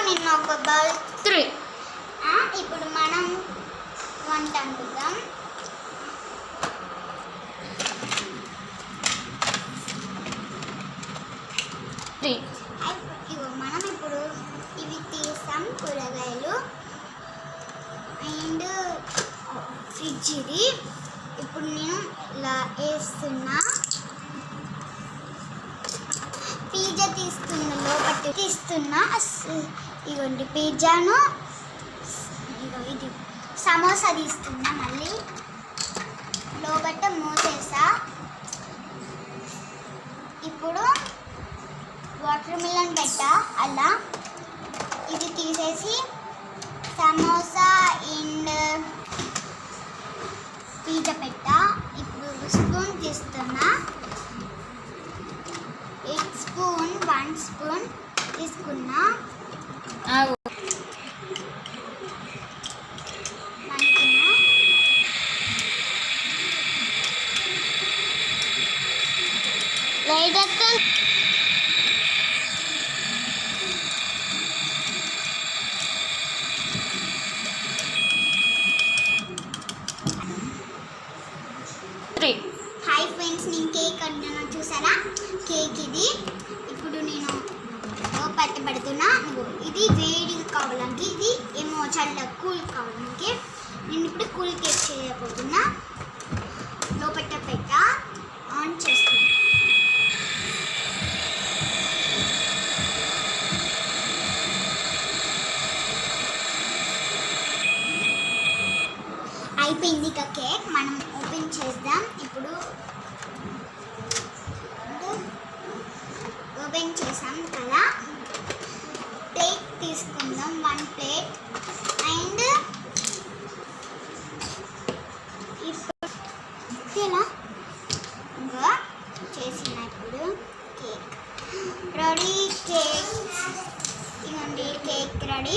నేను ఒక బౌల్ 3. ఇప్పుడు మనం వంట వండుదాం. మనం ఇప్పుడు ఇవి తీసాం కూరగాయలు అండ్ ఫ్రిడ్జ్ ఇది. ఇప్పుడు నేను ఇలా వేస్తున్నా. పిజ్జా తీస్తున్నా, లోపల తీస్తున్నా. ఇవ్వండి పిజ్జాను, ఇది సమోసా తీస్తున్నా. మళ్ళీ లోపల మూసేసా. ఇప్పుడు వాటర్ మిలన్ పెట్టా. అలా ఇది తీసేసి సమోసా అండ్ పిజ్జా పెట్టా. ఇప్పుడు స్పూన్ తీస్తున్నా. 1 స్పూన్ తీసుకున్నా. హాయ్ ఫ్రెండ్స్, నేను కేక్ వండాను చూసారా? కేక్ ఇది. ఇప్పుడు నేను పెట్టబడుతున్నా. ఇది వేడిగా కావాలంటే, ఇది ఏమో చల్ల కూల్ కావాలంటే. నేను ఇప్పుడు కూల్ కేక్ చేయబోతున్నా. లోపల పెట్ట ఆన్ చేస్తున్నా. అయిపోయింది ఇక కేక్. మనం ఓపెన్ చేద్దాం. ఇప్పుడు ఓపెన్ చేసాం కదా. ప్లేట్ తీసుకుందాం, 1 ప్లేట్. అండ్ ఇప్పుడు ఇలా ఇంకా చేసినప్పుడు కేక్ రెడీ. కేక్ ఇవ్వండి, కేక్ రెడీ.